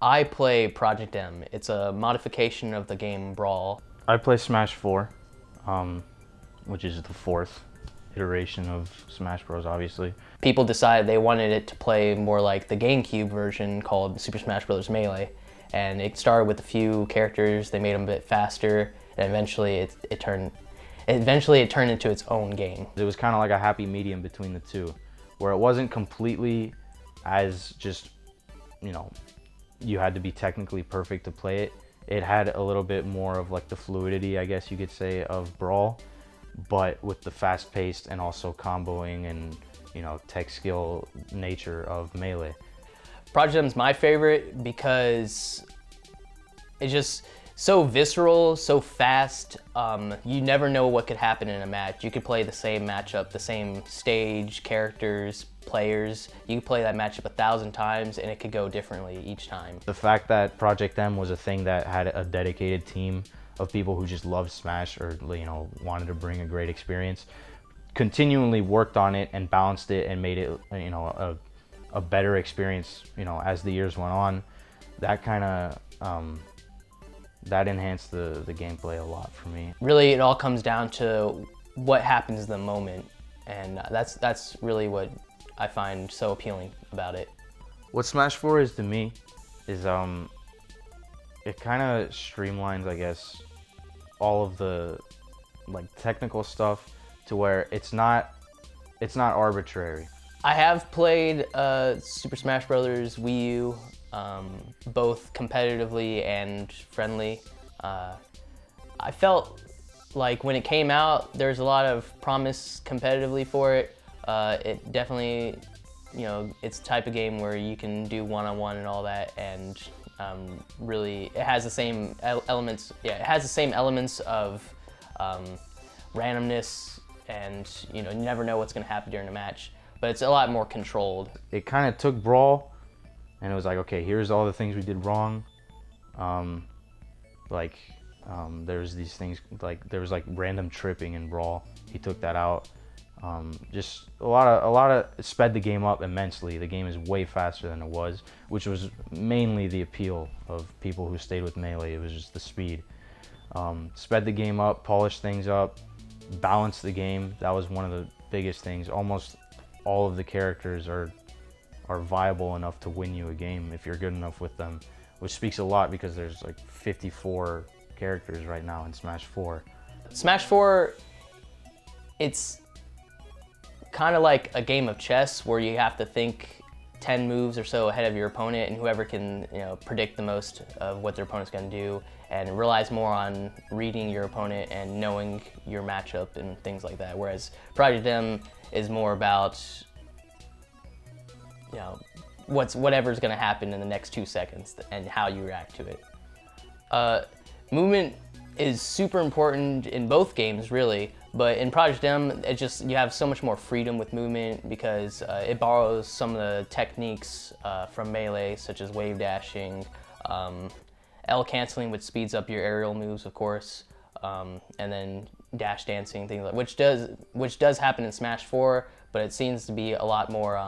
I play Project M. It's a modification of the game Brawl. I play Smash 4, which is the fourth iteration of Smash Bros, obviously. People decided they wanted it to play more like the GameCube version called Super Smash Bros. Melee. And it started with a few characters, they made them a bit faster, and eventually it turned into its own game. It was kind of like a happy medium between the two, where it wasn't completely as just, you had to be technically perfect to play it. It had a little bit more of like the fluidity, I guess you could say, of Brawl, but with the fast-paced and also comboing and, tech skill nature of Melee. Project M's my favorite because it's just so visceral, so fast. You never know what could happen in a match. You could play the same matchup, the same stage, characters, players. You could play that matchup 1,000 times and it could go differently each time. The fact that Project M was a thing that had a dedicated team of people who just loved Smash or, wanted to bring a great experience, continually worked on it and balanced it and made it, a better experience, as the years went on. That kind of, that enhanced the gameplay a lot for me. Really, it all comes down to what happens in the moment, and that's really what I find so appealing about it. What Smash 4 is to me is, it kind of streamlines, I guess, all of the technical stuff to where it's not arbitrary. I have played Super Smash Bros. Wii U, both competitively and friendly. I felt like when it came out, there's a lot of promise competitively for it. It definitely, it's the type of game where you can do one-on-one and all that, and really, it has the same elements. Yeah, it has the same elements of randomness, and you never know what's going to happen during a match. But it's a lot more controlled. It kind of took Brawl, and it was like, okay, here's all the things we did wrong. There's these things, there was random tripping in Brawl. He took that out. Just a lot of sped the game up immensely. The game is way faster than it was, which was mainly the appeal of people who stayed with Melee. It was just the speed. Sped the game up, polished things up, balanced the game. That was one of the biggest things. Almost all of the characters are viable enough to win you a game if you're good enough with them, which speaks a lot because there's 54 characters right now in Smash 4. Smash 4, it's kind of like a game of chess where you have to think 10 moves or so ahead of your opponent, and whoever can predict the most of what their opponent's going to do and relies more on reading your opponent and knowing your matchup and things like that. Whereas Project M is more about whatever's going to happen in the next 2 seconds and how you react to it. Movement is super important in both games, really, but in Project M, you have so much more freedom with movement because it borrows some of the techniques from Melee, such as wave dashing, L canceling, which speeds up your aerial moves, of course, and then dash dancing, things like which does happen in Smash 4, but it seems to be a lot more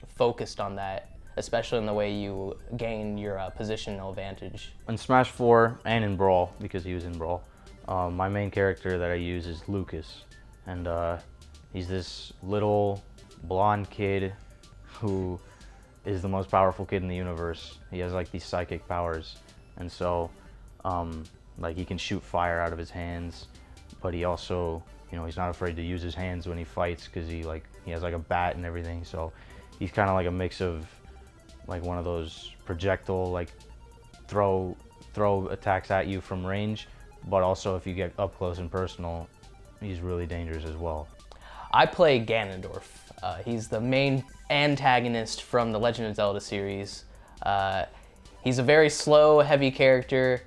focused on that, especially in the way you gain your positional advantage. In Smash 4 and in Brawl, because he was in Brawl, my main character that I use is Lucas, and he's this little blonde kid who is the most powerful kid in the universe. He has these psychic powers, and so he can shoot fire out of his hands, but he also, he's not afraid to use his hands when he fights because he has a bat and everything. So he's kind of like a mix of one of those projectile throw attacks at you from range, but also if you get up close and personal, he's really dangerous as well. I play Ganondorf. He's the main antagonist from the Legend of Zelda series. He's a very slow, heavy character,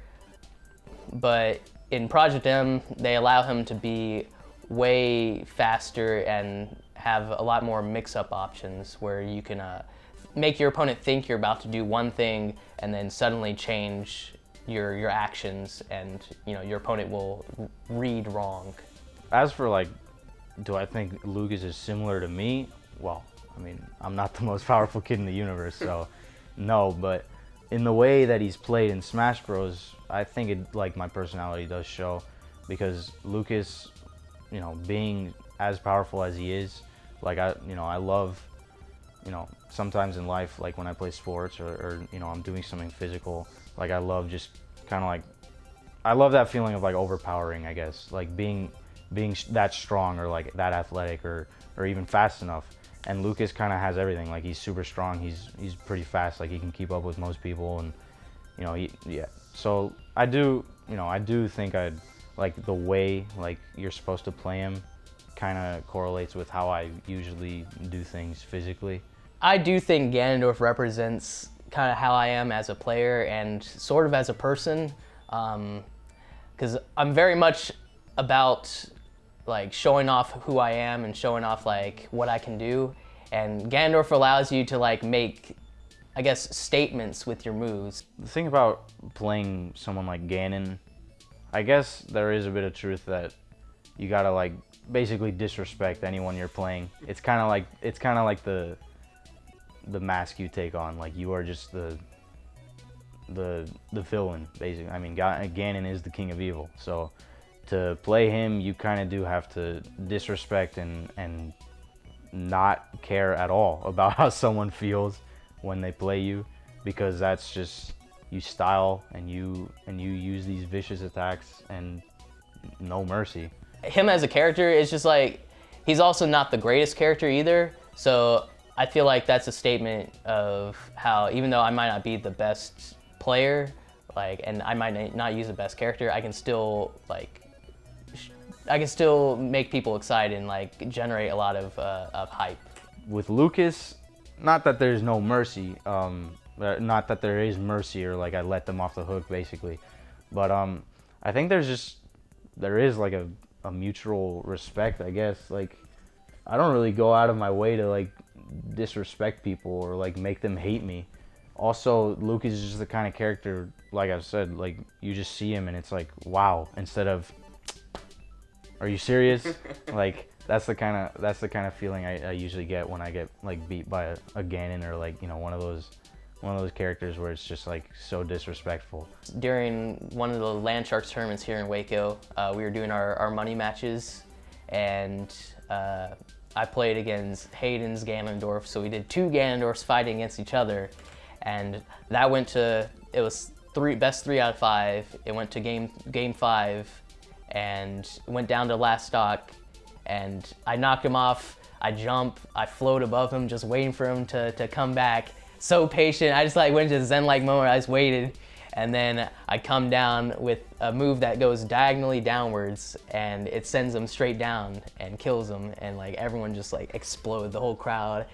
but in Project M, they allow him to be way faster and have a lot more mix-up options where you can make your opponent think you're about to do one thing and then suddenly change your actions, and your opponent will read wrong. As for do I think Lucas is similar to me? Well, I mean, I'm not the most powerful kid in the universe, so no, but in the way that he's played in Smash Bros, I think it like my personality does show, because Lucas, you know, being as powerful as he is, like I love, you know, sometimes in life, like when I play sports or you know, I'm doing something physical, like I love just kind of like, I love that feeling of like overpowering, I guess, like being that strong or like that athletic or even fast enough. And Lucas kind of has everything. Like he's super strong. He's pretty fast. Like he can keep up with most people, and you know, yeah. So I do, you know, I do think I'd like the way like you're supposed to play him kind of correlates with how I usually do things physically. I do think Ganondorf represents kind of how I am as a player and sort of as a person, because I'm very much about like showing off who I am and showing off like what I can do. And Ganondorf allows you to like make, I guess, statements with your moves. The thing about playing someone like Ganon, I guess there is a bit of truth that you gotta like basically disrespect anyone you're playing. It's kind of like the mask you take on. Like you are just the villain, basically. I mean, Ganon is the king of evil, so to play him, you kind of do have to disrespect and not care at all about how someone feels when they play you, because that's just you style and you use these vicious attacks and no mercy. Him as a character is just like, he's also not the greatest character either, so I feel like that's a statement of how, even though I might not be the best player, like, and I might not use the best character, I can still make people excited and like generate a lot of hype. With Lucas, not that there's no mercy, not that there is mercy or like I let them off the hook basically, but I think there is like a mutual respect, I guess. Like I don't really go out of my way to like disrespect people or like make them hate me. Also, Lucas is just the kind of character, like I've said, like you just see him and it's like, wow, instead of, are you serious? Like that's the kind of feeling I usually get when I get like beat by a Ganon or like, you know, one of those characters where it's just like so disrespectful. During one of the Land Sharks tournaments here in Waco, we were doing our money matches, and I played against Hayden's Ganondorf, so we did 2 Ganondorfs fighting against each other, and that went to, it was best 3 out of 5. It went to game 5, and went down to last stock, and I knocked him off. I jump, I float above him, just waiting for him to come back. So patient, I just like went into a zen-like moment. I just waited, and then I come down with a move that goes diagonally downwards, and it sends him straight down and kills him, and like everyone just like exploded, the whole crowd.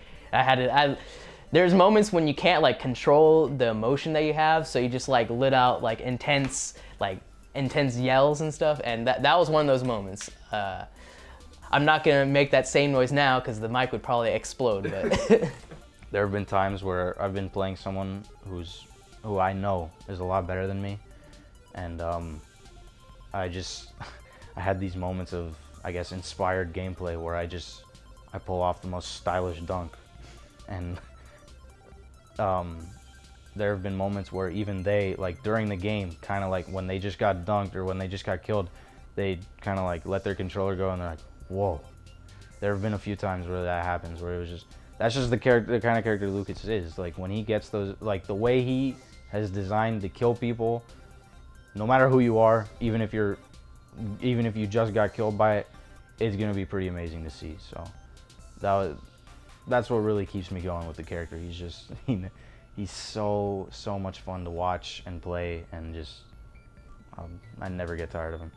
There's moments when you can't like control the emotion that you have, so you just like let out like intense yells and stuff, and that was one of those moments. I'm not gonna make that same noise now because the mic would probably explode, but. There have been times where I've been playing someone who I know is a lot better than me, and I had these moments of, I guess, inspired gameplay where I pull off the most stylish dunk, and there have been moments where even they, like during the game, kind of like when they just got dunked or when they just got killed, they kind of like let their controller go and they're like, whoa. There have been a few times where that happens, where it was just, that's just the kind of character Lucas is. Like when he gets those, like the way he has designed to kill people, no matter who you are, even if you just got killed by it, it's gonna be pretty amazing to see. So that's what really keeps me going with the character. He's just he's so much fun to watch and play, and just I never get tired of him.